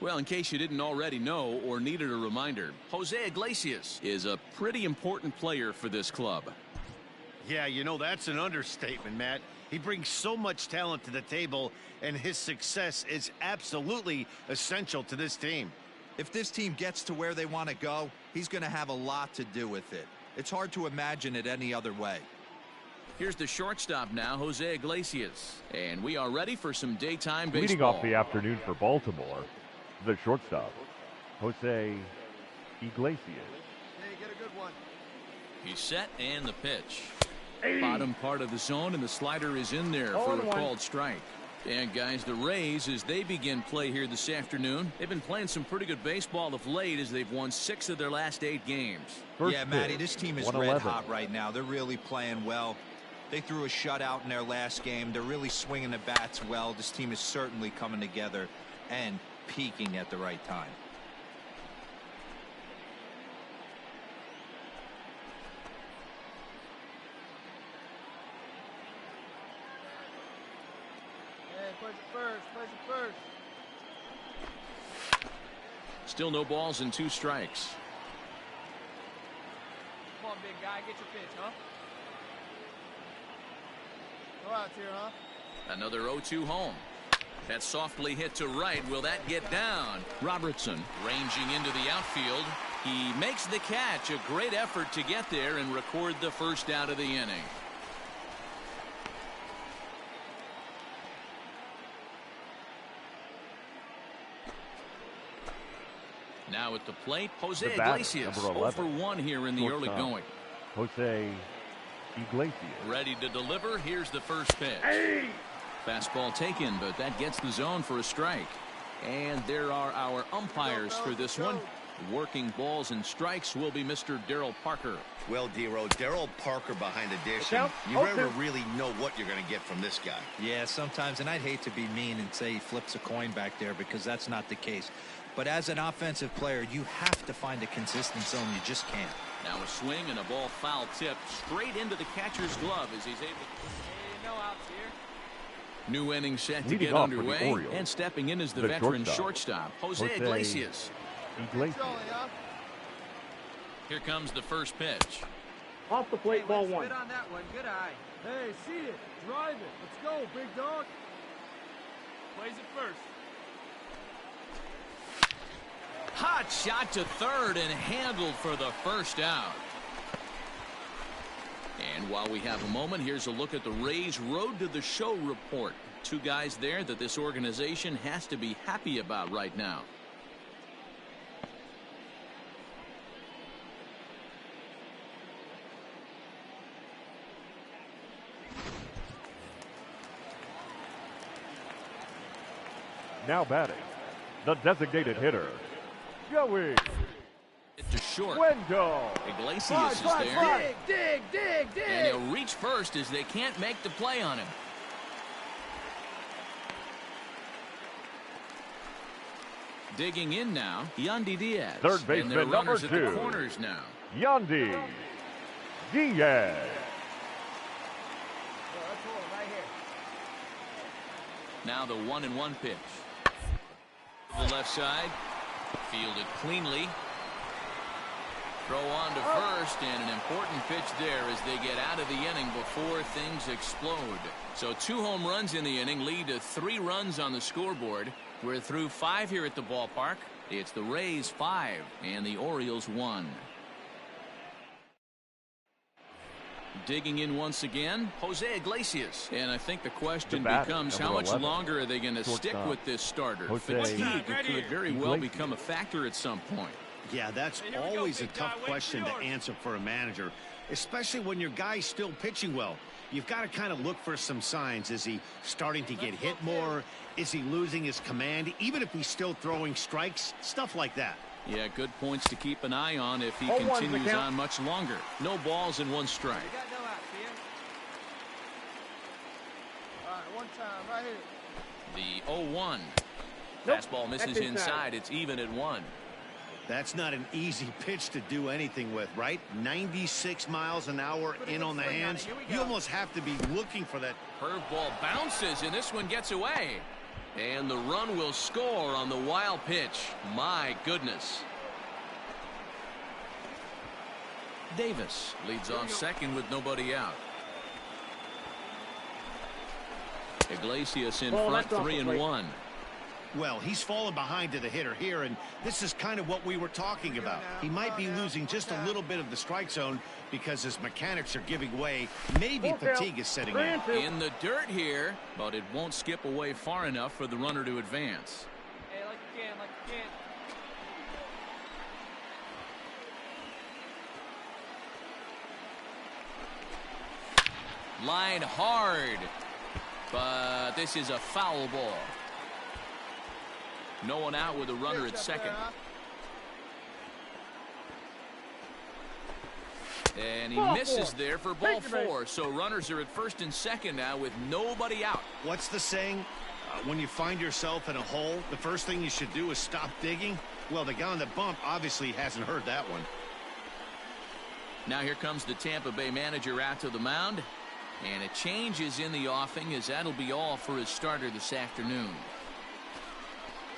Well, in case you didn't already know or needed a reminder, Jose Iglesias is a pretty important player for this club. Yeah, you know, that's an understatement, Matt. He brings so much talent to the table, and his success is absolutely essential to this team. If this team gets to where they want to go, he's going to have a lot to do with it. It's hard to imagine it any other way. Here's the shortstop now, Jose Iglesias. And we are ready for some daytime baseball. Leading off the afternoon for Baltimore, the shortstop, Jose Iglesias. Hey, get a good one. He's set and the pitch. Bottom part of the zone, and the slider is in there for a called strike. And guys, the Rays, as they begin play here this afternoon, they've been playing some pretty good baseball of late as they've won 6 of their last 8 games. Yeah, Matty, this team is red hot right now. They're really playing well. They threw a shutout in their last game. They're really swinging the bats well. This team is certainly coming together and peaking at the right time. Place it first. Still no balls and 2 strikes. Come on, big guy, get your pitch, huh? Go out here, huh? Another 0-2 home. That's softly hit to right. Will that get down? Robertson ranging into the outfield. He makes the catch. A great effort to get there and record the first out of the inning. Now at the plate, Jose Iglesias, 0-for-1 here in the early going. Jose Iglesias. Ready to deliver. Here's the first pitch. Hey! Fastball taken, but that gets the zone for a strike. And there are our umpires for this one. Working balls and strikes will be Mr. Darryl Parker. Well, D-Row, Darryl Parker behind the dish. You never really know what you're going to get from this guy. Yeah, sometimes, and I'd hate to be mean and say he flips a coin back there because that's not the case. But as an offensive player, you have to find a consistent zone. You just can't. Now a swing and a ball foul tip straight into the catcher's glove as he's able to... Hey, no outs here. New inning set to get underway, and stepping in is the veteran shortstop, Jose Iglesias. Here comes the first pitch. Off the plate, ball 1. Spit on that one. Good eye. Hey, see it. Drive it. Let's go, big dog. Plays it first. Hot shot to third and handled for the first out. And while we have a moment, here's a look at the Rays' Road to the Show report. 2 guys there that this organization has to be happy about right now. Now batting, the designated hitter, Joey to short. Window. Iglesias is there. Dig. And he'll reach first as they can't make the play on him. Digging in now, Yandy Diaz. Third baseman number 2. At the corners now. Yandy Diaz. Now the 1-1 pitch. The left side, fielded cleanly. Throw on to first, and an important pitch there as they get out of the inning before things explode. So 2 home runs in the inning lead to 3 runs on the scoreboard. We're through 5 here at the ballpark. It's the Rays 5 and the Orioles 1. Digging in once again, Jose Iglesias. And I think the question becomes, how much longer are they going to stick with this starter? Fatigue could very well become a factor at some point. Yeah, that's always a tough question to answer for a manager, especially when your guy's still pitching well. You've got to kind of look for some signs. Is he starting to get hit more? Is he losing his command? Even if he's still throwing strikes, stuff like that. Yeah, good points to keep an eye on if he continues on much longer. No balls and 1 strike. You got no outs here. All right, 1 time, right here. The 0-1. Fastball misses inside. It's even at 1. That's not an easy pitch to do anything with, right? 96 miles an hour in on the hands. You almost have to be looking for that. Curveball bounces, and this one gets away. And the run will score on the wild pitch. My goodness. Davis leads off second with nobody out. Iglesias in front, 3-1. Well, he's fallen behind to the hitter here, and this is kind of what we were talking about. He might be losing just a little bit of the strike zone because his mechanics are giving way. Maybe fatigue is setting in. In the dirt here, but it won't skip away far enough for the runner to advance. Hey, like you can, like you can. Line hard, but this is a foul ball. No one out with a runner at second. And he misses there for ball 4. So runners are at first and second now with nobody out. What's the saying? When you find yourself in a hole, the first thing you should do is stop digging. Well, the guy on the bump obviously hasn't heard that one. Now here comes the Tampa Bay manager out to the mound. And a change is in the offing, as that'll be all for his starter this afternoon.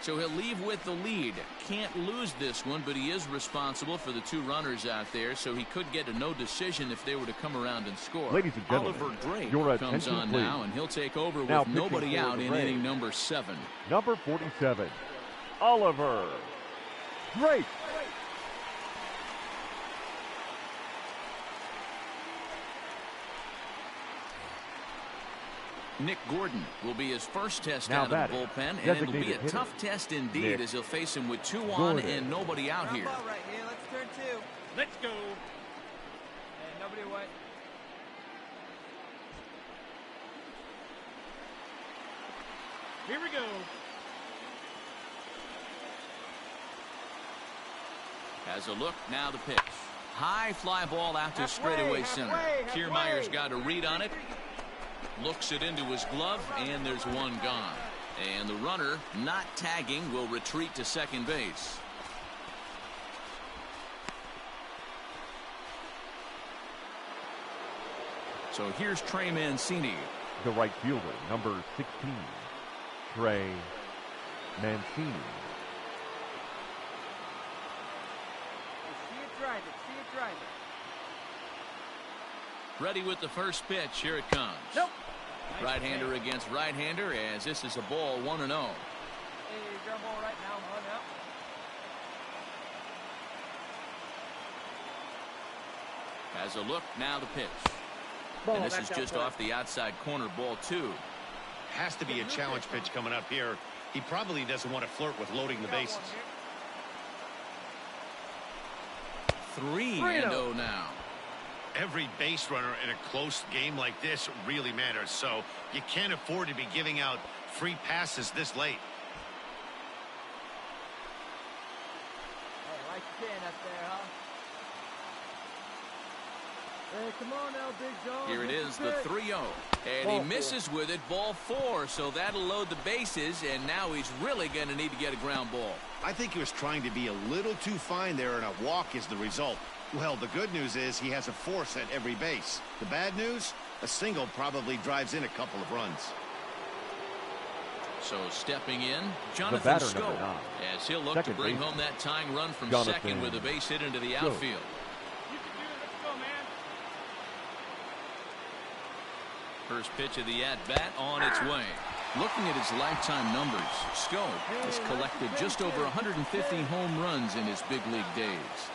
So he'll leave with the lead. Can't lose this one, but he is responsible for the 2 runners out there, so he could get a no decision if they were to come around and score. Ladies and gentlemen, Oliver Drake your comes on please. now, and he'll take over Now with nobody out in inning number 7. Number 47, Oliver Drake. Nick Gordon will be his first test Now out of the bullpen, and it'll be a hitter. tough test indeed Nick as he'll face him with 2 on Gordon. and nobody out here. Right here. Let's turn 2. Let's go. Hey, nobody away. Here we go. Has a look, now the pitch. High fly ball out to straightaway center. Kiermaier's got a read on it. Looks it into his glove, and there's one gone. And the runner, not tagging, will retreat to second base. So here's Trey Mancini. The right fielder, number 16, Trey Mancini. See it drive it. See it drive it. Ready with the first pitch. Here it comes. Nope. Right-hander against right-hander, as this is a ball 1-0. Hey, ground ball right now. On out. Has a look, now the pitch. And this is just off the outside corner, ball 2. Has to be a challenge pitch coming up here. He probably doesn't want to flirt with loading the bases. 3-0 now. Every base runner in a close game like this really matters, so you can't afford to be giving out free passes this late. Hey, like you can up there, huh? Hey, come on now, big dog. Here it is, the 3-0. And he misses with it, ball 4, so that'll load the bases, and now he's really going to need to get a ground ball. I think he was trying to be a little too fine there, and a walk is the result. Well, the good news is he has a force at every base. The bad news, a single probably drives in a couple of runs. So stepping in, Jonathan Scope, 9. as he'll look Second to bring baseman. home that tying run from Jonathan second with a base hit into the Scope. outfield. You can do it. Let's go, man. First pitch of the at-bat on its way. Looking at his lifetime numbers, Scope has collected just over 150 home runs in his big league days.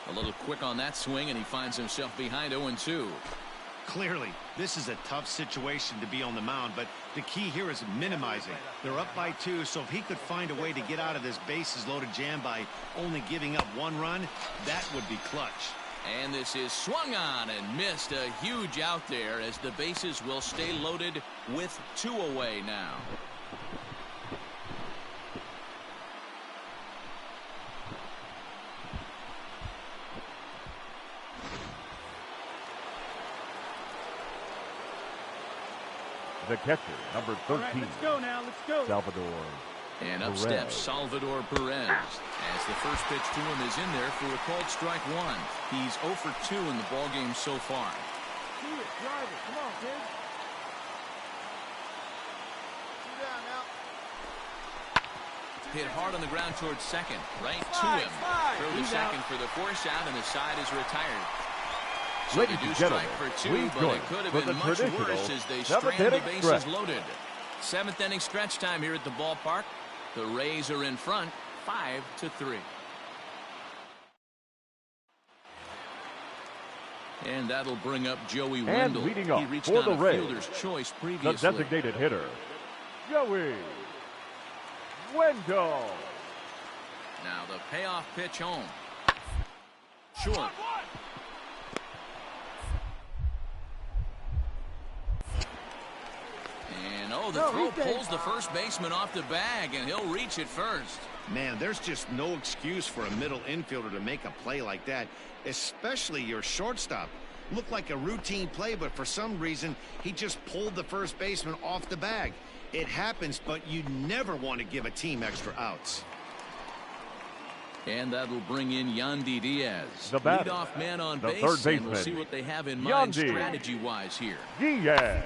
A little quick on that swing, and he finds himself behind 0-2. Clearly, this is a tough situation to be on the mound, but the key here is minimizing. They're up by 2, so if he could find a way to get out of this bases-loaded jam by only giving up 1 run, that would be clutch. And this is swung on and missed. A huge out there, as the bases will stay loaded with 2 away now. The catcher, number 13, All right, let's go now. Let's go. Salvador. And up Perez. steps Salvador Perez, as the first pitch to him is in there for a called strike 1. He's 0 for 2 in the ballgame so far. See it. Drive it. Come on, kid. Hit hard on the ground towards second. Right to him. Throw to second for the force out, and the side is retired. So Ladies they do and strike gentlemen, for 2, please but join it could have for been the much traditional worse as they seventh strand the inning bases stretch. loaded. 7th inning stretch time here at the ballpark. The Rays are in front, 5-3. And that'll bring up Joey And Wendell. leading up He reached for on the a Rays, fielder's choice the previously. designated hitter, Joey Wendell. Now the payoff pitch home. Short. And the throw pulls the first baseman off the bag, and he'll reach it first. Man, there's just no excuse for a middle infielder to make a play like that, especially your shortstop. Looked like a routine play, but for some reason, he just pulled the first baseman off the bag. It happens, but you never want to give a team extra outs. And that'll bring in Yandy Diaz. The batter, leadoff man on the base, third and baseman, we'll see what they have in mind Yandy strategy-wise here. Diaz.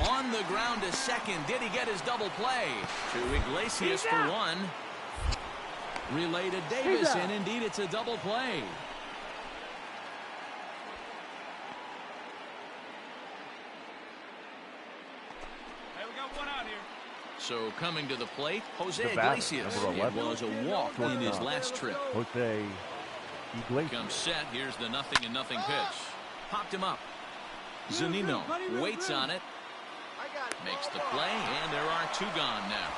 On the ground to second. Did he get his double play? To Iglesias for one. Relay to Davis, and indeed it's a double play. Hey, we got one out here. So coming to the plate, Jose The batter, Iglesias. number 11. It was a walk in his last trip. Jose Iglesias. Comes set. Here's the 0-0 pitch. Popped him up. Zunino waits on it. Makes the play, and there are 2 gone now.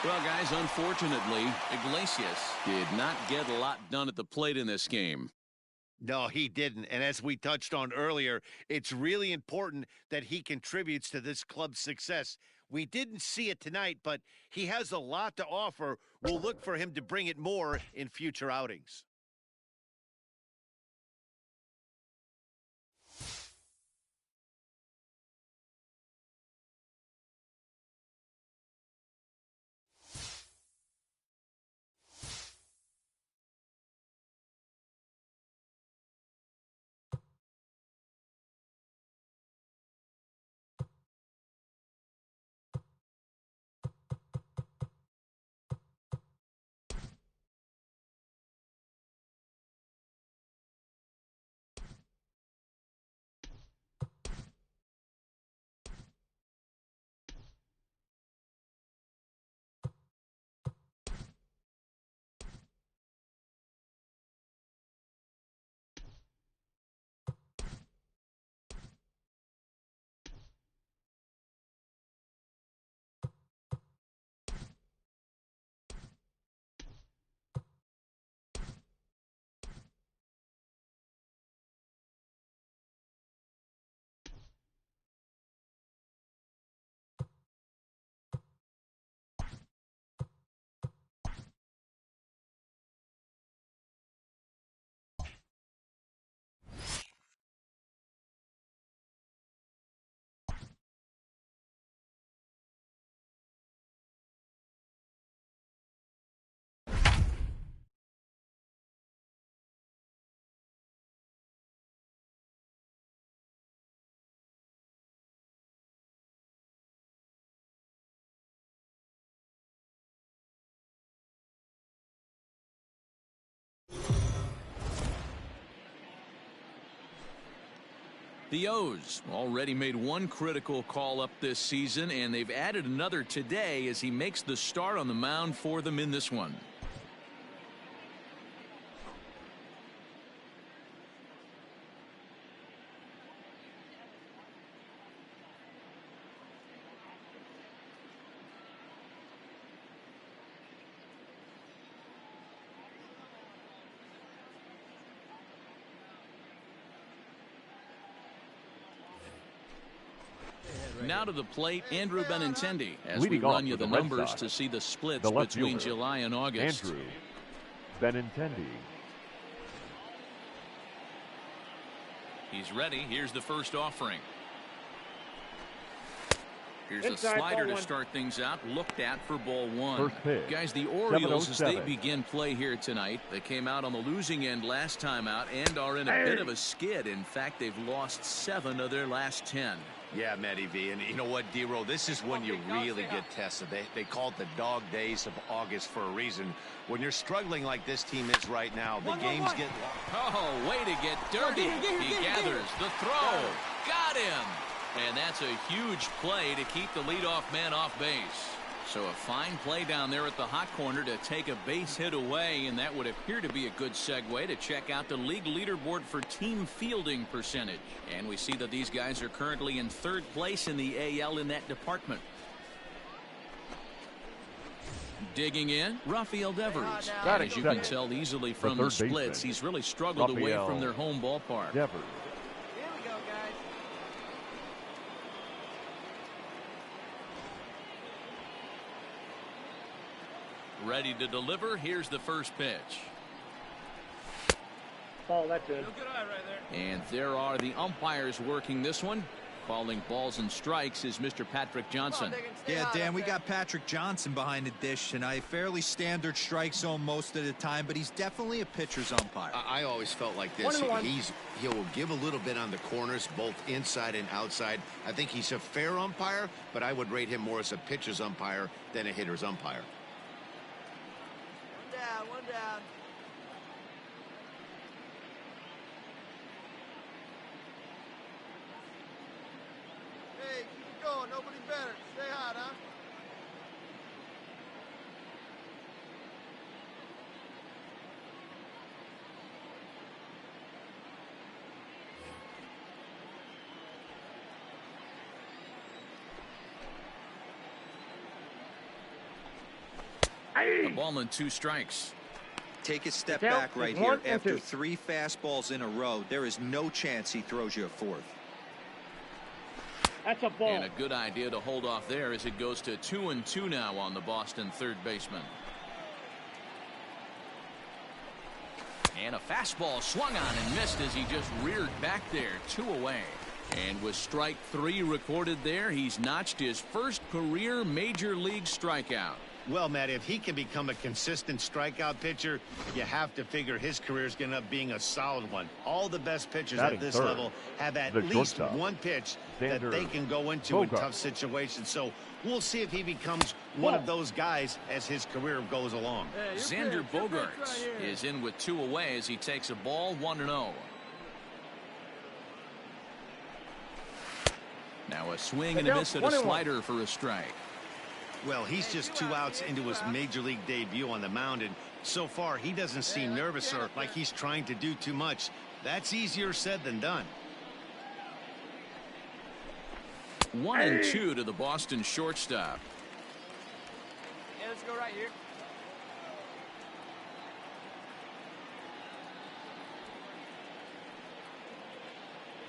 Well, guys, unfortunately, Iglesias did not get a lot done at the plate in this game. No, he didn't. And as we touched on earlier, it's really important that he contributes to this club's success. We didn't see it tonight, but he has a lot to offer. We'll look for him to bring it more in future outings. The O's already made one critical call up this season, and they've added another today as he makes the start on the mound for them in this one. Now to the plate, Andrew Benintendi, as Leading we off run you for the the Red numbers Sox, to see the splits the left between fielder, July and August. Andrew Benintendi. He's ready. Here's the first offering. Here's a slider to start things out. Looked at for ball one. First pitch. Guys, the Orioles, as they begin play here tonight, they came out on the losing end last time out and are in a bit of a skid. In fact, they've lost 7 of their last 10. Yeah, Matty V, and you know what, D-Row, this is when you really get tested. They call it the dog days of August for a reason. When you're struggling like this team is right now, the games get long. Oh, way to get dirty. He gathers the throw. Got him. And that's a huge play to keep the leadoff man off base. So a fine play down there at the hot corner to take a base hit away, and that would appear to be a good segue to check out the league leaderboard for team fielding percentage. And we see that these guys are currently in 3rd place in the AL in that department. Digging in, Rafael Devers. As you can tell easily from the splits, he's really struggled away from their home ballpark. Devers. Ready to deliver. Here's the first pitch. Oh, that's good. Good eye right there. And there are the umpires working this one. Calling balls and strikes is Mr. Patrick Johnson. Yeah, Dan, we got Patrick Johnson behind the dish tonight. Fairly standard strike zone most of the time, but he's definitely a pitcher's umpire. I always felt like this. He'll give a little bit on the corners, both inside and outside. I think he's a fair umpire, but I would rate him more as a pitcher's umpire than a hitter's umpire. One down. Hey, keep it going. Nobody better. Stay hot, huh? A ball and 2 strikes. Take a step back right here. After 3 fastballs in a row, there is no chance he throws you a 4th. That's a ball. And a good idea to hold off there as it goes to 2-2 now on the Boston 3rd baseman. And a fastball swung on and missed as he just reared back there. 2 away. And with strike 3 recorded there, he's notched his first career major league strikeout. Well, Matt, if he can become a consistent strikeout pitcher, you have to figure his career is going to be a solid one. All the best pitchers at this level have at least one pitch that they can go into in tough situations. So we'll see if he becomes one of those guys as his career goes along. Xander Bogaerts is in with 2 away as he takes a ball 1-0. Now a swing and a miss at a slider for a strike. Well, he's just 2 outs into his major league debut on the mound, and so far he doesn't seem nervous or like he's trying to do too much. That's easier said than done. 1-2 to the Boston shortstop. Yeah, let's go right here.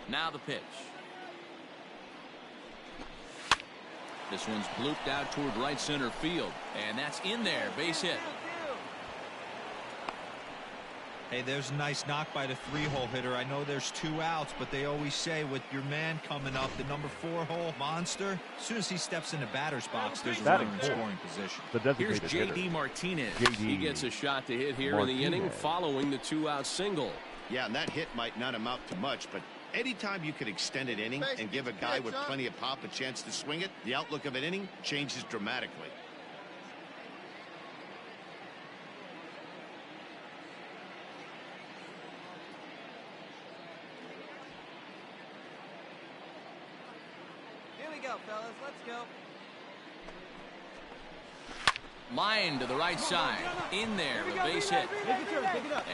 Now the pitch. This one's blooped out toward right center field, and that's in there. Base hit. Hey, there's a nice knock by the 3-hole hitter. I know there's 2 outs, but they always say with your man coming up, the number 4-hole monster, as soon as he steps in the batter's box, there's a runner in scoring position. Here's J.D. Martinez. He gets a shot to hit here in the inning following the 2-out single. Yeah, and that hit might not amount to much, but anytime you can extend an inning and give a guy with plenty of pop a chance to swing it, the outlook of an inning changes dramatically. Here we go, fellas. Let's go. Line to the right side. In there, a base hit.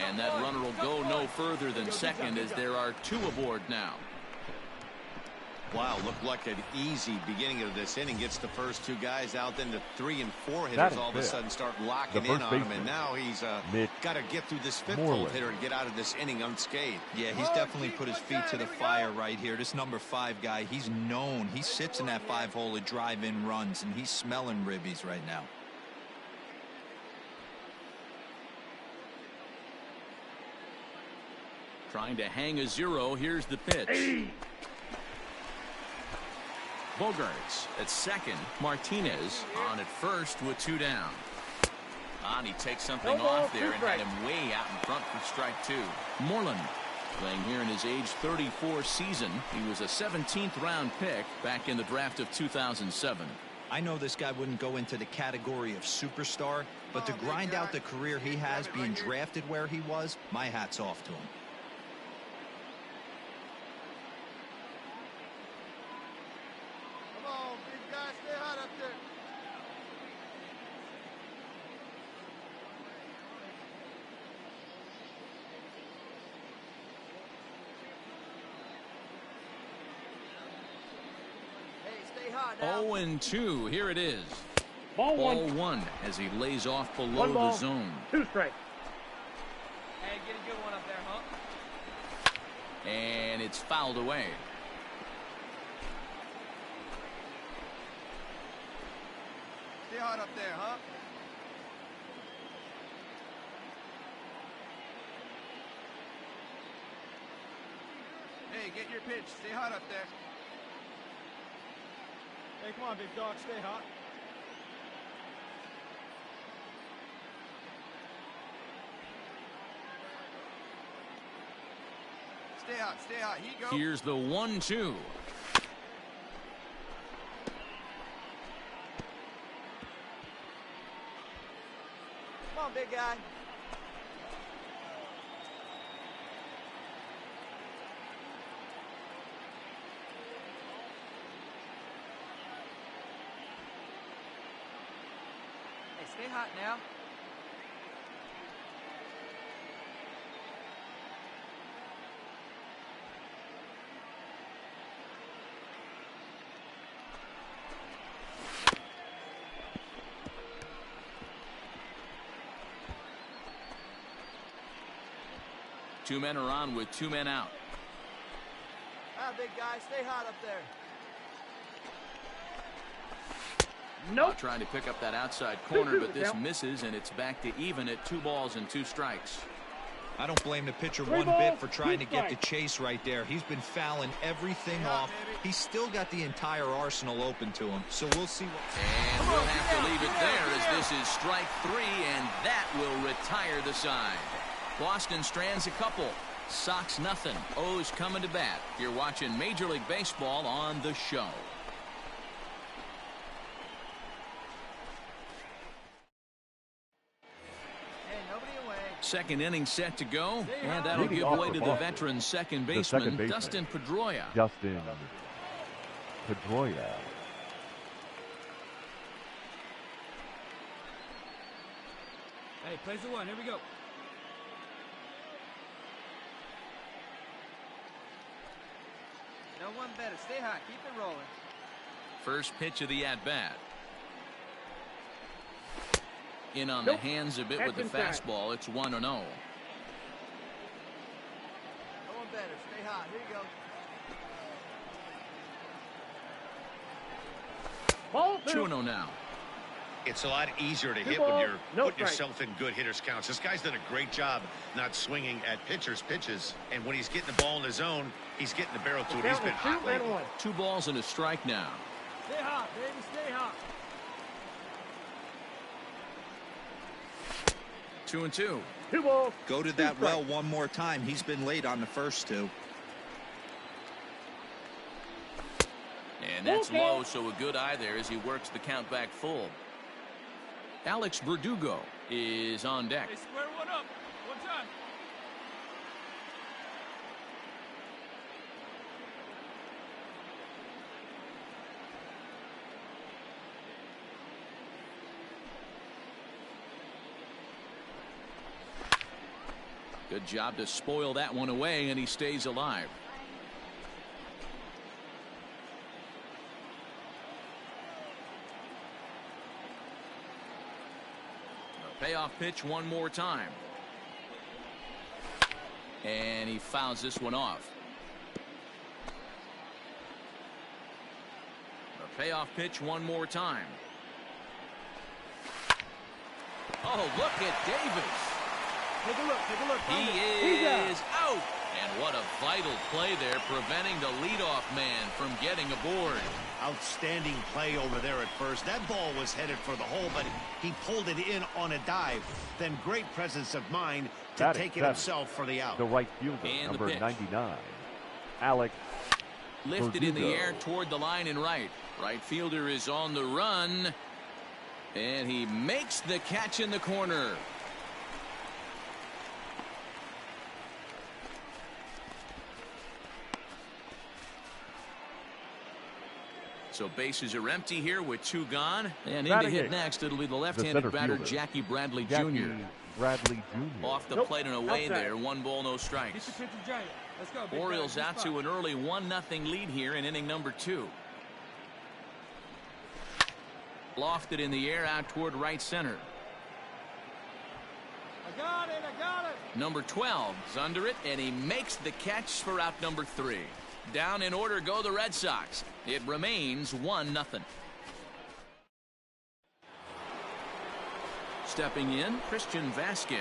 And that runner will go no further than second as there are 2 aboard now. Wow, looked like an easy beginning of this inning. Gets the first 2 guys out, then the 3 and 4 hitters all of a sudden start locking in on him, and now he's got to get through this 5th-hole hitter to get out of this inning unscathed. Yeah, he's definitely put his feet to the fire right here. This number 5 guy, he's known. He sits in that 5-hole to drive in runs, and he's smelling ribbies right now. Trying to hang a 0. Here's the pitch. Bogarts at second. Martinez on at first with 2 down. And he takes something off there and had him way out in front for strike 2. Moreland playing here in his age 34 season. He was a 17th round pick back in the draft of 2007. I know this guy wouldn't go into the category of superstar, but to grind out the career he has being drafted where he was, my hat's off to him. Come on, big guy, stay hot up there. Hey, stay hot now. 0-2. Here it is. Ball one as he lays off below the zone. 2 strikes. Hey, get a good one up there, huh? And it's fouled away. Stay hot up there, huh? Hey, get your pitch. Stay hot up there. Hey, come on, big dog, stay hot. Stay hot, stay hot. Here you go. Here's the 1-2. Come on, big guy. Hey, stay hot now. Two men are on with 2 men out. Ah, big guy, stay hot up there. Nope. Trying to pick up that outside corner, but this misses, and it's back to even at 2 balls and 2 strikes. I don't blame the pitcher 3 one balls, bit for trying 2 to get the strikes. chase right there. He's been fouling everything Yeah, off. baby. He's still got the entire arsenal open to him, so we'll see what. And we'll have to leave it there as this is strike 3, and that will retire the side. Boston strands a couple. Sox nothing. O's coming to bat. You're watching Major League Baseball on The Show. Hey, nobody away. Second inning set to go, and that'll Leading give off way for to the Boston, veteran second the second baseman, baseman, Dustin Pedroia. Dustin Pedroia. Hey, plays the 1. Here we go. No one better. Stay hot. Keep it rolling. First pitch of the at-bat. In on the hands a bit with the That's inside. fastball. It's 1-0. No one better. Stay hot. Here you go. Ball 2. 2-0 now. It's a lot easier to 2 hit when balls, you're no putting strike. yourself in good hitters counts. This guy's done a great job not swinging at pitchers' pitches. And when he's getting the ball in his zone, he's getting the barrel to it. He's been hot 2 lately. and 1. 2 balls and a strike now. Stay hot, baby, stay hot. 2-2. 2 balls. Go to that well one more time. He's been late on the first 2. And that's Okay. low, so a good eye there as he works the count back full. Alex Verdugo is on deck. Hey, square one up. One time. Good job to spoil that one away, and he stays alive. A payoff pitch one more time. And he fouls this one off. A payoff pitch one more time. Oh, look at Davis. Take a look, take a look. He He's out. is out. And what a vital Vital play there, preventing the leadoff man from getting aboard. Outstanding play over there at first. That ball was headed for the hole, but he pulled it in on a dive. Then great presence of mind to take it himself for the out. The right fielder, And number the pitch. 99, Alex. Lifted in the air toward the line and right. Right fielder is on the run. And he makes the catch in the corner. So bases are empty here with 2 gone. And in to hit next, it'll be the left-handed batter, Jackie Bradley Jr. Off the plate and away there. 1 ball, no strikes. Orioles out to an early 1-0 lead here in inning number 2. Lofted in the air out toward right center. I got it. Number 12 is under it, and he makes the catch for out number 3. Down in order go the Red Sox. It remains 1-0. Stepping in, Christian Vasquez,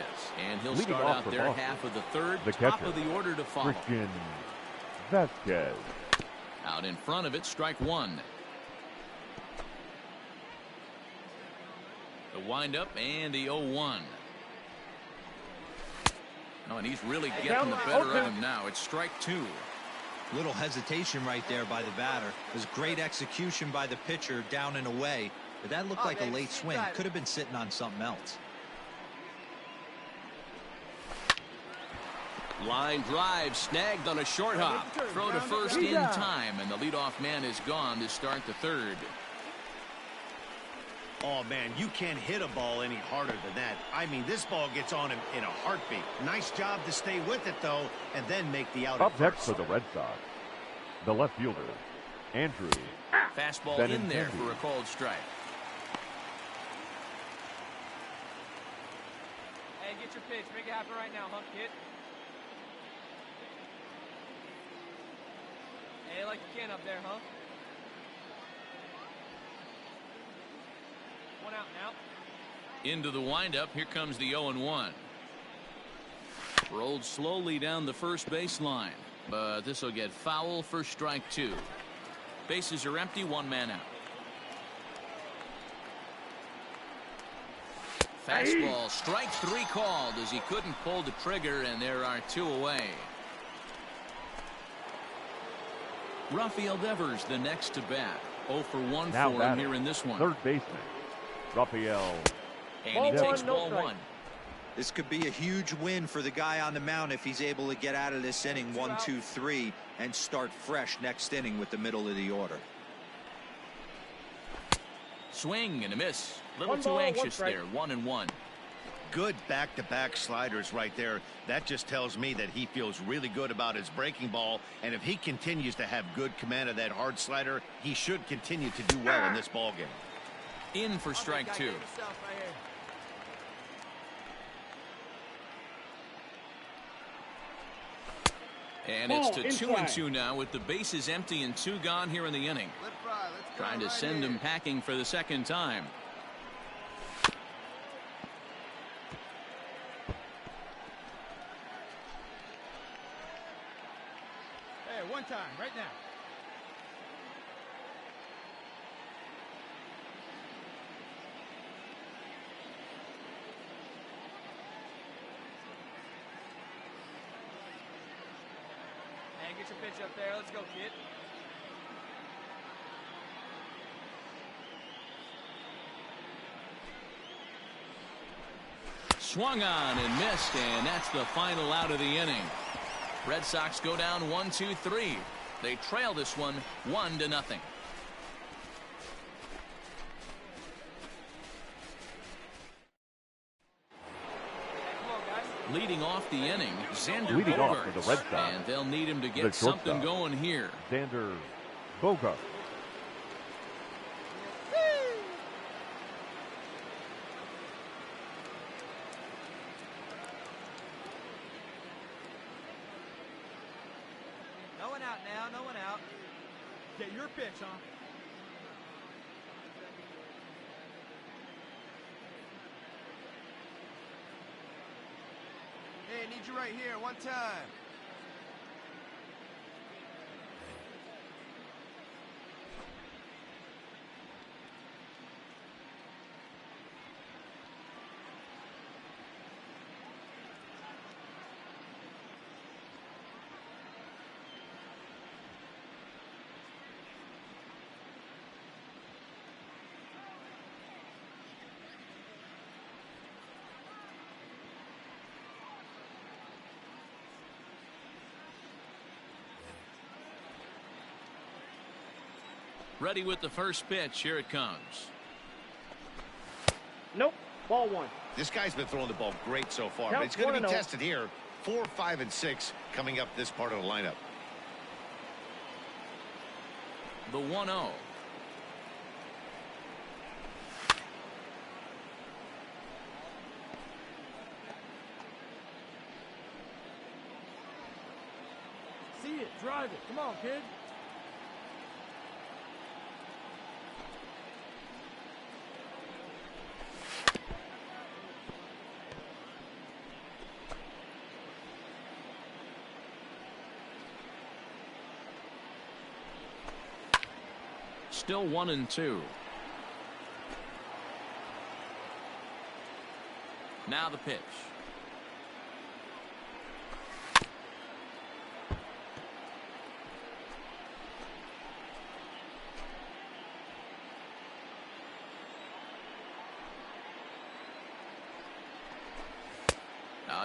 and he'll Leading start off out for their Boston, half of the third, the top catcher, of the order to follow. Christian Vasquez. Out in front of it, strike 1. The windup and the 0-1. Oh, and he's really getting the better of him now. It's strike 2. Little hesitation right there by the batter. It was great execution by the pitcher down and away. But that looked like a late swing. Could have been sitting on something else. Line drive snagged on a short hop. Throw to first in time, and the leadoff man is gone to start the third. Oh, man, you can't hit a ball any harder than that. I mean, this ball gets on him in a heartbeat. Nice job to stay with it, though, and then make the out. Up next for the Red Sox, the left fielder, Andrew. Fastball in there for a called strike. Hey, get your pitch. Make it happen right now, Hunk Kid. Hey, like you can up there, huh? 1 out now. Into the windup. Here comes the 0-1. Rolled slowly down the first baseline, but this will get foul for strike 2. Bases are empty, 1 man out. Fastball, strike 3 called as he couldn't pull the trigger, and there are 2 away. Rafael Devers the next to bat. 0 for 1 Now for him here in this one. Third baseman, Rafael. And he takes ball 1. This could be a huge win for the guy on the mound if he's able to get out of this inning 1, 2, 3 and start fresh next inning with the middle of the order. Swing and a miss. Little too anxious there. 1-1. Good back-to-back sliders right there. That just tells me that he feels really good about his breaking ball, and if he continues to have good command of that hard slider, he should continue to do well in this ball game. In for strike 2. And it's to 2-2 now with the bases empty and 2 gone here in the inning. Trying to send him packing for the second time. Hey, 1 time, right now. Hey, get your pitch up there. Let's go, kid. Swung on and missed, and that's the final out of the inning. Red Sox go down 1-2-3. They trail this one 1-0. Leading off the inning, Xander Leading off Bogaerts, for the Red Sox, and they'll need him to the get something shortstop, going here. Xander Bogaerts. No one out now. No one out. Get your pitch, huh? Hey, need you right here, 1 time. Ready with the first pitch. Here it comes. Nope. Ball one. This guy's been throwing the ball great so far, Count but it's going to be 1-0. tested here. 4, 5, and 6 coming up this part of the lineup. The 1-0. See it, drive it. Come on, kid. Still 1-2. Now the pitch.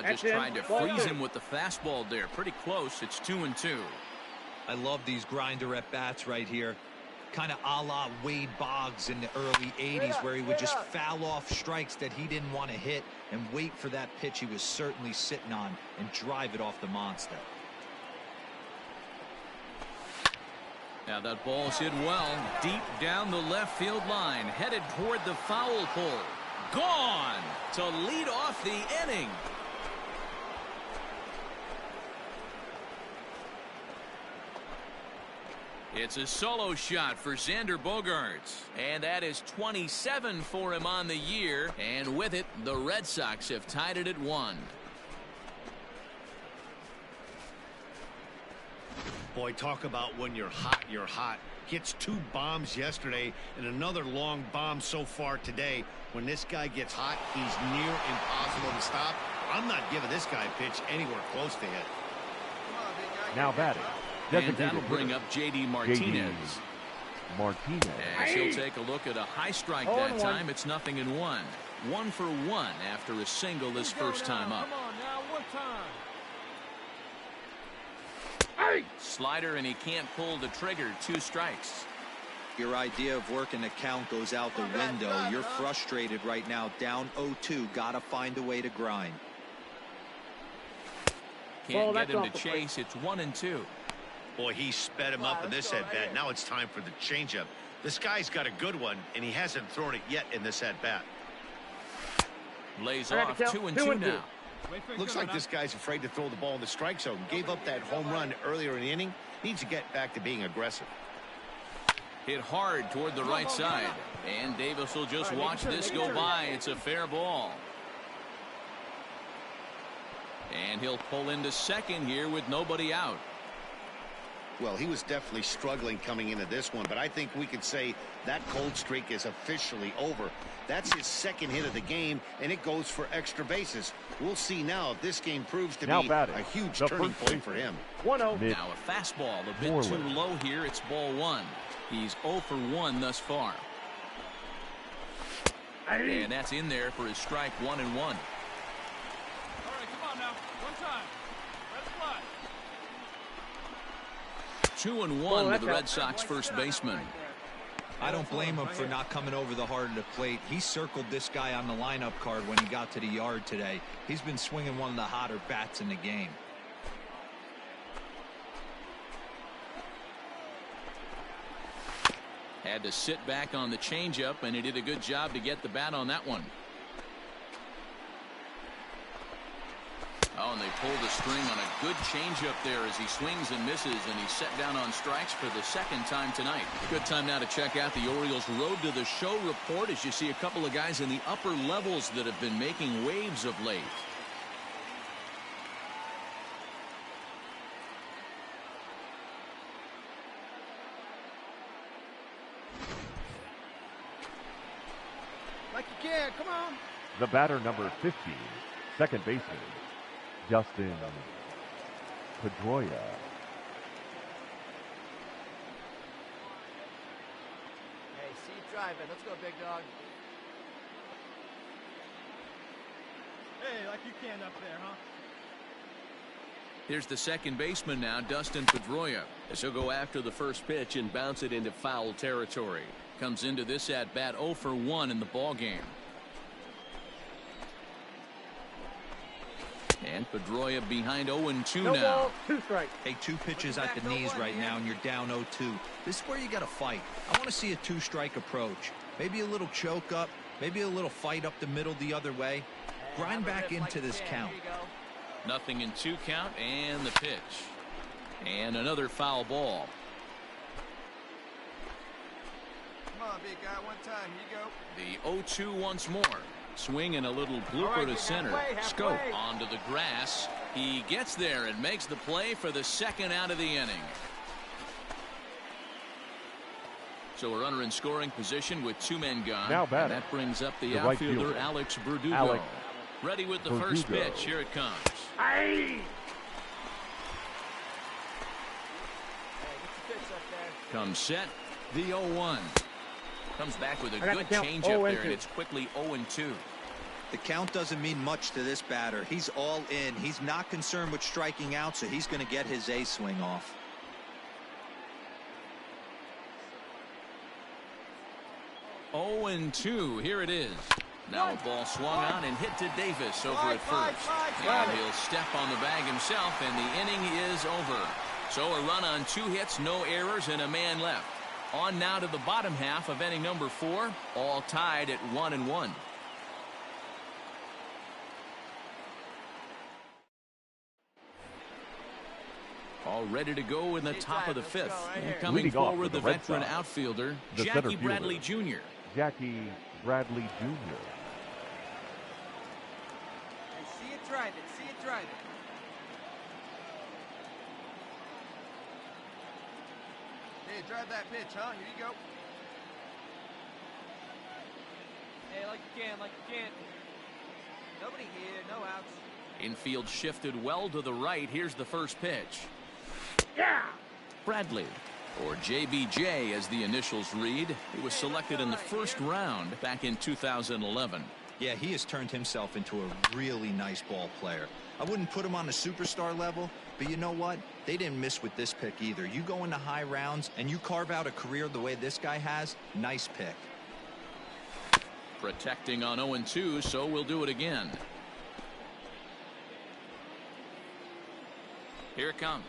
Just trying to freeze him with the fastball there. Pretty close. It's 2-2. I love these grinder at bats right here. Kind of a la Wade Boggs in the early 80s, where he would just foul off strikes that he didn't want to hit and wait for that pitch he was certainly sitting on and drive it off the monster. Now that ball's hit well, deep down the left field line, headed toward the foul pole. Gone to lead off the inning. It's a solo shot for Xander Bogaerts, and that is 27 for him on the year, and with it, the Red Sox have tied it at 1. Boy, talk about when you're hot, you're hot. Gets 2 bombs yesterday and another long bomb so far today. When this guy gets hot, he's near impossible to stop. I'm not giving this guy a pitch anywhere close to hit. Now batting. And that'll bring up J.D. Martinez. Martinez. And she'll take a look at a high strike that time. It's 0-1. 1 for 1 after a single this first time up. Come on now, one time. Slider, and he can't pull the trigger. 2 strikes. Your idea of working the count goes out the window. You're frustrated right now, down 0-2. Gotta find a way to grind. Can't get him to chase. It's 1-2. Boy, he sped him up in this at-bat. Now it's time for the changeup. This guy's got a good one, and he hasn't thrown it yet in this at-bat. Lays off 2-2 now. Looks like this guy's afraid to throw the ball in the strike zone. Gave up that home run earlier in the inning. Needs to get back to being aggressive. Hit hard toward the right side. And Davis will just watch this go by. It's a fair ball. And he'll pull into second here with nobody out. Well, he was definitely struggling coming into this one, but I think we could say that cold streak is officially over. That's his second hit of the game, and it goes for extra bases. We'll see now if this game proves to be a huge turning point for him. 1-0. Now a fastball a bit too low here. It's ball 1. He's 0 for 1 thus far. And that's in there for his strike 1-1. All right, come on now. One time. Let's fly. 2-1 to the Red Sox first baseman. I don't blame him for not coming over the heart of the plate. He circled this guy on the lineup card when he got to the yard today. He's been swinging one of the hotter bats in the game. Had to sit back on the changeup, and he did a good job to get the bat on that one. Oh, and they pulled the string on a good changeup there as he swings and misses, and he's set down on strikes for the second time tonight. Good time now to check out the Orioles' Road to the Show report as you see a couple of guys in the upper levels that have been making waves of late. Like you can, come on. The batter, number 15, second baseman, Justin Pedroia. Hey, see you driving. Let's go, big dog. Hey, like you can up there, huh? Here's the second baseman now, Dustin Pedroia. As he'll go after the first pitch and bounce it into foul territory. Comes into this at bat 0 for 1 in the ball game. And Pedroia behind 0-2 No now. ball, 2 strikes. Hey, 2 pitches at the knees right now, and you're down 0-2. This is where you got to fight. I want to see a 2-strike approach. Maybe a little choke up, maybe a little fight up the middle the other way. Grind back into this count. Nothing in 2 count, and the pitch. And another foul ball. Come on, big guy, one time. Here you go. The 0-2 once more. Swing and a little blooper to center. Scope onto the grass. He gets there and makes the play for the second out of the inning. So a runner in scoring position with 2 men gone. Now batting. And that brings up the right outfielder, fielder, Alex Verdugo. Alex Ready with the first Verdugo. pitch. Here it comes. Aye. Comes set. The 0-1. Comes back with a good changeup there, and it's quickly 0-2. The count doesn't mean much to this batter. He's all in. He's not concerned with striking out, so he's going to get his A swing off. Oh, and 2. Here it is. Now a ball swung on and hit to Davis over at first. And he'll step on the bag himself, and the inning is over. So a run on 2 hits, no errors, and a man left. On now to the bottom half of inning number 4, all tied at 1-1. All ready to go in the top of the 5th. And coming Leading off forward, for the the Red veteran Sox, outfielder, the Jackie center fielder, Bradley Jr. Jackie Bradley Jr. Hey, see it, drive it. See it, drive it. Hey, drive that pitch, huh? Here you go. Hey, like you can. Nobody here, no outs. Infield shifted well to the right. Here's the first pitch. Yeah. Bradley, or JBJ as the initials read. He was selected in the first round back in 2011. Yeah, he has turned himself into a really nice ball player. I wouldn't put him on a superstar level, but you know what? They didn't miss with this pick either. You go into high rounds and you carve out a career the way this guy has, nice pick. Protecting on 0-2, so we'll do it again. Here it comes.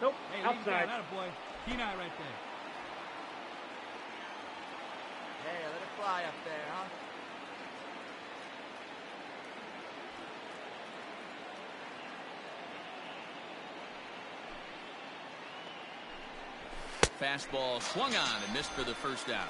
Nope. Hey, Outside. boy. Keen eye right there. Hey, let it fly up there, huh? Fastball swung on and missed for the first out.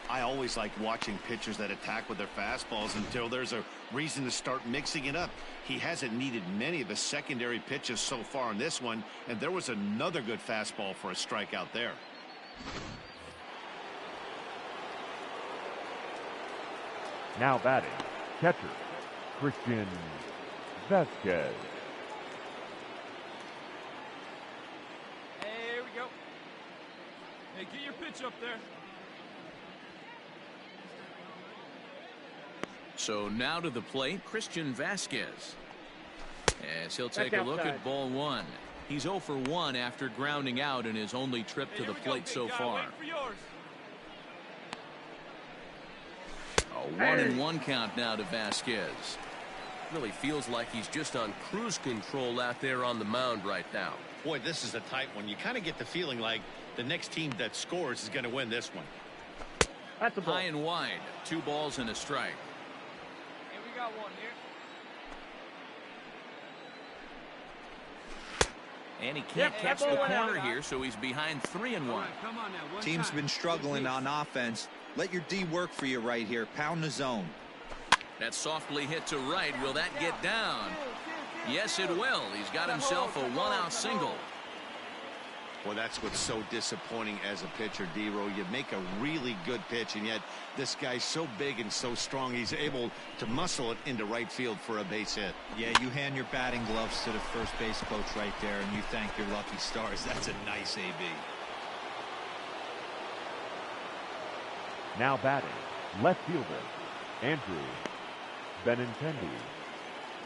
I always like watching pitchers that attack with their fastballs until there's a reason to start mixing it up. He hasn't needed many of the secondary pitches so far in this one, and there was another good fastball for a strikeout there. Now batting, catcher, Christian Vasquez. Hey, here we go. Hey, get your pitch up there. So now to the plate, Christian Vasquez. As he'll take a look at ball 1. He's 0 for 1 after grounding out in his only trip to the plate so far. A 1-1 count now to Vasquez. Really feels like he's just on cruise control out there on the mound right now. Boy, this is a tight one. You kind of get the feeling like the next team that scores is going to win this one. That's a ball. High and wide, 2 balls and a strike. Hey, we got one here. And he can't catch the corner here, so he's behind 3-1. Right, come on now, Team's been struggling on offense. Let your D work for you right here. Pound the zone. That softly hit to right. Will that get down? Yes, it will. He's got himself a 1-out single. Well, that's what's so disappointing as a pitcher, D-Row. You make a really good pitch, and yet this guy's so big and so strong, he's able to muscle it into right field for a base hit. Yeah, you hand your batting gloves to the first base coach right there, and you thank your lucky stars. That's a nice AB. Now batting, left fielder, Andrew Benintendi.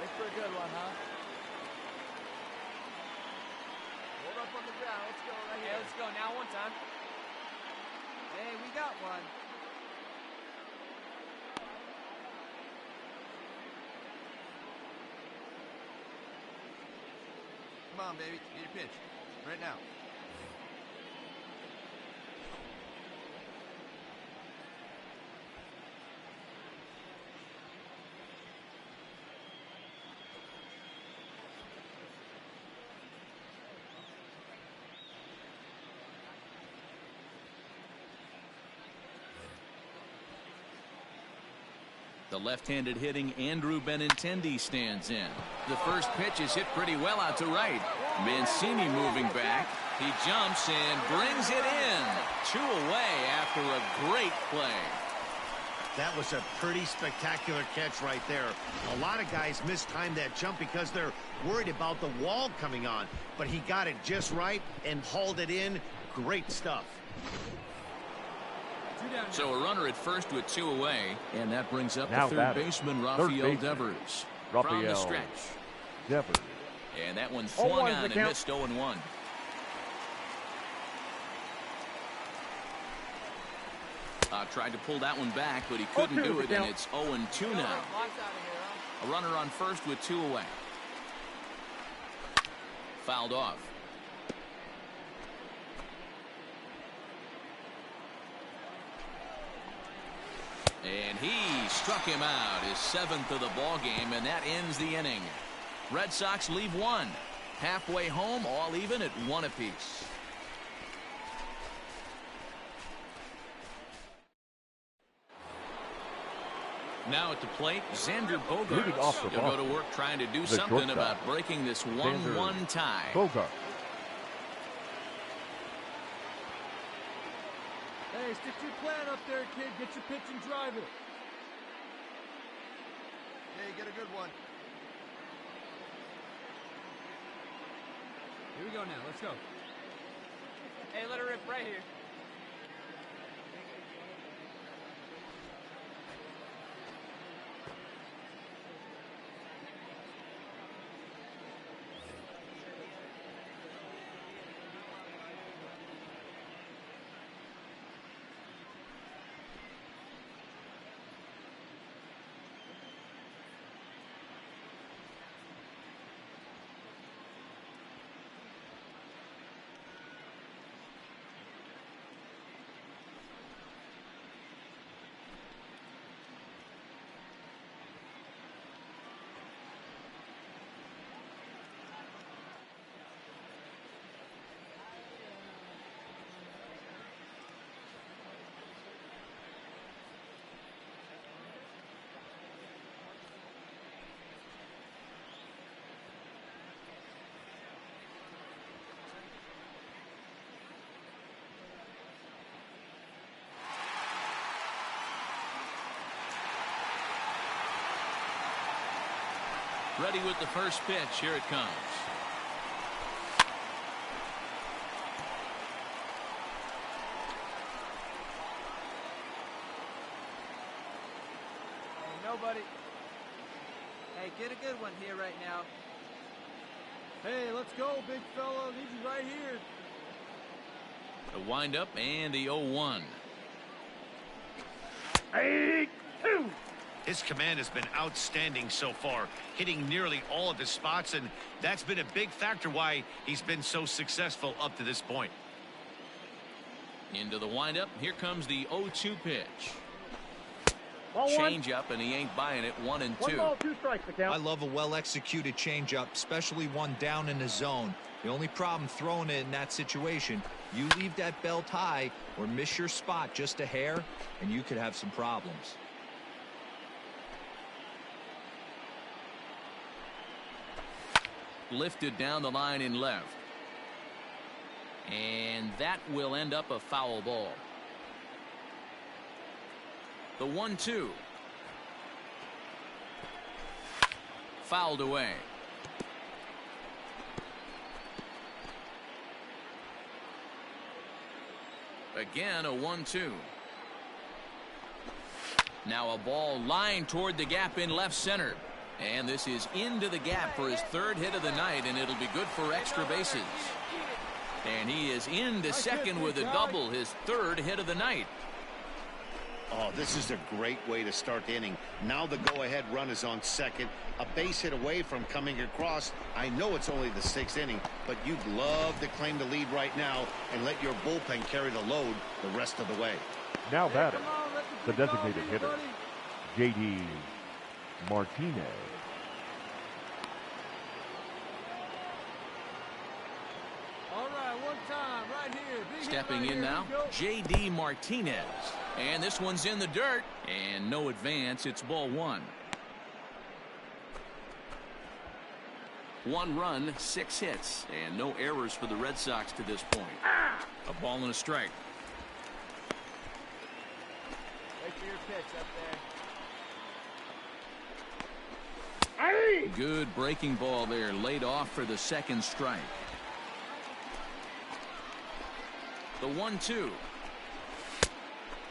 Make for a good one, huh? Hold up on the ground. Let's go right Yeah, here. let's go now. One time. Hey, we got one. Come on, baby. Get your pitch. Right now. The left-handed hitting Andrew Benintendi stands in. The first pitch is hit pretty well out to right. Mancini moving back. He jumps and brings it in. 2 away after a great play. That was a pretty spectacular catch right there. A lot of guys mistime that jump because they're worried about the wall coming on. But he got it just right and hauled it in. Great stuff. So a runner at first with 2 away, and that brings up Now the third batting. baseman, Third Rafael baseman, Devers. From the Rafael stretch. Devers. And that one swung 0-1's on the and count. missed 0-1. Tried to pull that one back, but he couldn't 0-2 do the it, and count. it's 0-2 now. Lots out of here, huh? A runner on first with 2 away. Fouled off. And he struck him out, his 7th of the ball game, and that ends the inning. Red Sox leave 1. Halfway home, all even at 1 apiece. Now at the plate, Xander Leading off the Bogaerts. He'll go ball. to work trying to do The something shortstop. about breaking this 1-1 tie. Bogart. Hey, stick to your plan up there, kid. Get your pitch and drive it. Hey, get a good one. Here we go now. Let's go. Hey, let her rip right here. Ready with the first pitch. Here it comes. Hey, nobody. Hey, get a good one here right now. Hey, let's go, big fella. Need you right here. The windup and the 0-1. 8-2. His command has been outstanding so far, hitting nearly all of his spots, and that's been a big factor why he's been so successful up to this point. Into the windup. Here comes the 0-2 pitch. Ball 1. Change up, and he ain't buying it. 1 and 2. 1 ball, 2 strikes the I count. love a well-executed changeup, especially one down in the zone. The only problem throwing it in that situation, you leave that belt high or miss your spot just a hair, and you could have some problems. Lifted down the line in left. And that will end up a foul ball. The 1-2. Fouled away. Again, a 1-2. Now a ball lined toward the gap in left center. And this is into the gap for his third hit of the night, and it'll be good for extra bases. And he is into second with a double, his third hit of the night. Oh, this is a great way to start the inning. Now the go-ahead run is on second, a base hit away from coming across. I know it's only the 6th inning, but you'd love to claim the lead right now and let your bullpen carry the load the rest of the way. Now batting, the designated hitter, J.D. Martinez. All right, one time, right here. Big Stepping hit right in here. now, J.D. Martinez. And this one's in the dirt. And no advance. It's ball 1. 1 run, 6 hits. And no errors for the Red Sox to this point. A ball and a strike. Wait for your pitch up there. Hey! Good breaking ball there. Laid off for the 2nd strike. The 1-2.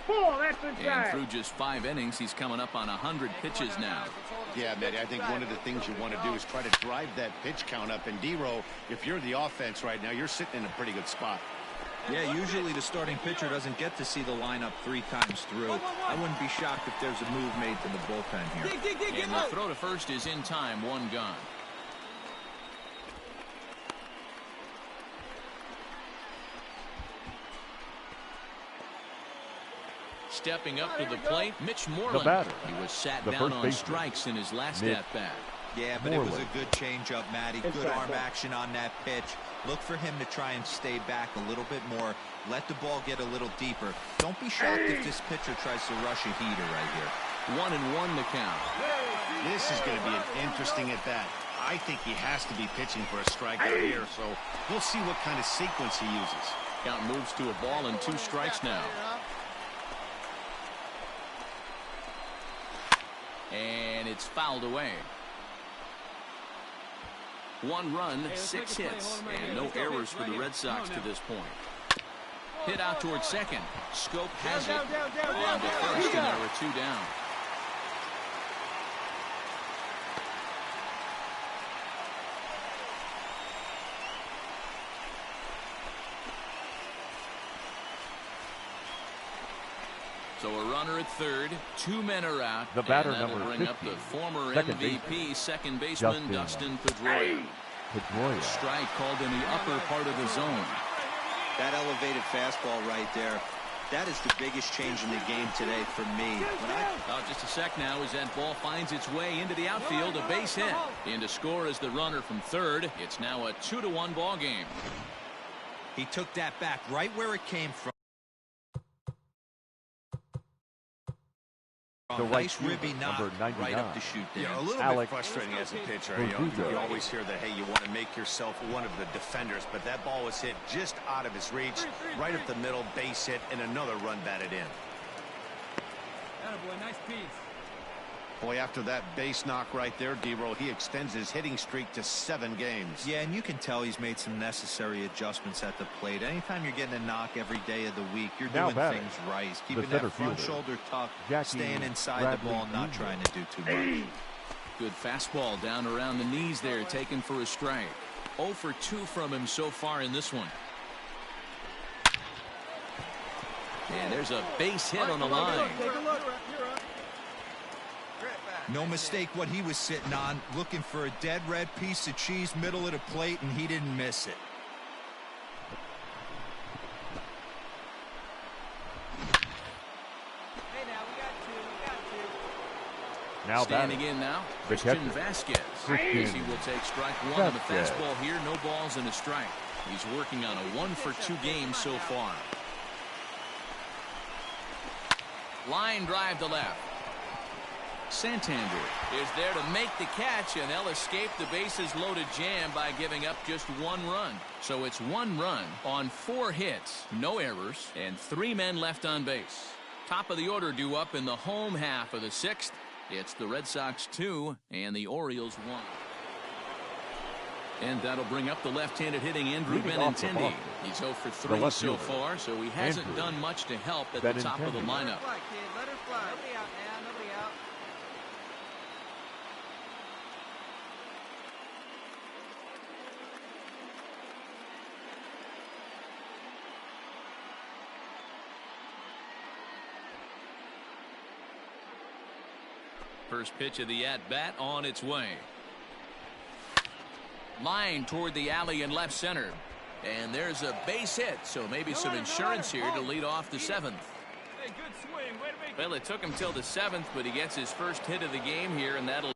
Ball, that's And inside. through just 5 innings, he's coming up on 100 pitches now. Yeah, Matty, I think one of the things you want to do is try to drive that pitch count up. And D-Row, if you're the offense right now, you're sitting in a pretty good spot. Yeah, usually the starting pitcher doesn't get to see the lineup 3 times through. I wouldn't be shocked if there's a move made to the bullpen here. And the throw to first is in time, 1 gone. Stepping up to the plate, Mitch Moreland. batter, He was sat the down first on baseman, strikes in his last Mitch at-bat. Yeah, but it was a good changeup, Matty. Good arm action on that pitch. Look for him to try and stay back a little bit more. Let the ball get a little deeper. Don't be shocked if this pitcher tries to rush a heater right here. 1-1 the count. This is going to be an interesting at-bat. I think he has to be pitching for a strikeout here, so we'll see what kind of sequence he uses. Count moves to a ball and 2 strikes now. And it's fouled away. 1 run, 6 hits, and no errors for the Red Sox to this point. Hit out towards second. Scope has it. On to first, and there are 2 down. So a runner at third, 2 men are out. The batter, and that'll number bring up 50, the former second MVP, second baseman Dustin Pedroia. Strike called in the upper part of the zone. That elevated fastball right there, that is the biggest change in the game today for me. Just a sec now as that ball finds its way into the outfield, a base hit. In to score is the runner from third. It's now a 2-1 ball game. He took that back right where it came from. Nice ribby knock right up the chute there. A little bit frustrating as a pitcher. You always hear that, hey, you want to make yourself one of the defenders, but that ball was hit just out of his reach, right up the middle, base hit, and another run batted in. Attaboy, nice piece. Boy, after that base knock right there, D-Roll, he extends his hitting streak to 7 games. Yeah, and you can tell he's made some necessary adjustments at the plate. Anytime you're getting a knock every day of the week, you're doing things right. He's keeping that front shoulder tucked, staying inside the ball, not trying to do too much. Good fastball down around the knees there, taken for a strike. 0 for 2 from him so far in this one. And there's a base hit on the line. Take a look. No mistake what he was sitting on, looking for a dead red piece of cheese middle of the plate, and he didn't miss it. Hey, now we got two. Now standing in now, Christian Vasquez. He will take strike 1 on the fastball here. No balls and a strike. He's working on a 1 for 2 game so far. Line drive to left. Santander is there to make the catch, and they'll escape the bases loaded jam by giving up just 1 run. So it's 1 run on 4 hits, no errors, and 3 men left on base. Top of the order due up in the home half of the 6th. It's the Red Sox 2 and the Orioles 1. And that'll bring up the left-handed hitting Andrew Benintendi. He's 0 for 3 so far, so he hasn't done much to help at the top of the lineup. Let her fly. Nobody out now. First pitch of the at-bat on its way. Line toward the alley in left center. And there's a base hit, so maybe some insurance here to lead off the seventh. Hey, good swing. Way to make Well, it took him till the seventh, but he gets his first hit of the game here, and that'll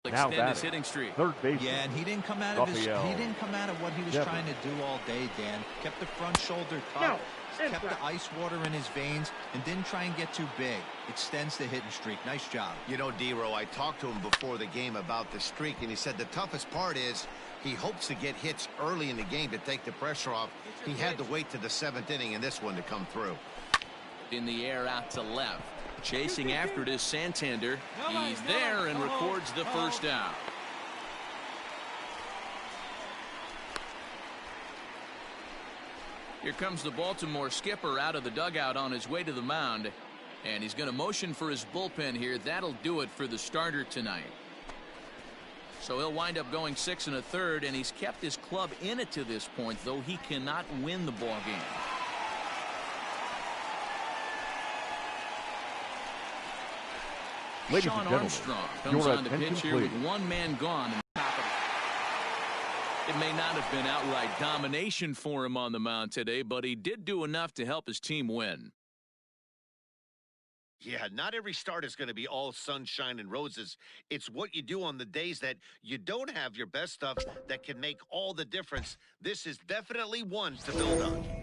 extend his hitting streak. Third base. Yeah, and he didn't come out of what he was trying to do all day, Dan. Kept the front shoulder tucked, kept the ice water in his veins, and didn't try and get too big. Extends the hitting streak. Nice job. You know, D-Row, I talked to him before the game about the streak, and he said the toughest part is he hopes to get hits early in the game to take the pressure off. He had to wait to the seventh inning in this one to come through. In the air out to left. Chasing after it is Santander. He's there and records the first out. Here comes the Baltimore skipper out of the dugout on his way to the mound. And he's going to motion for his bullpen here. That'll do it for the starter tonight. So he'll wind up going 6 1/3, and he's kept his club in it to this point, though he cannot win the ball game. Ladies Sean and gentlemen, Armstrong comes your on the pitch attention, here with please. one man gone. It may not have been outright domination for him on the mound today, but he did do enough to help his team win. Yeah, not every start is going to be all sunshine and roses. It's what you do on the days that you don't have your best stuff that can make all the difference. This is definitely one to build on.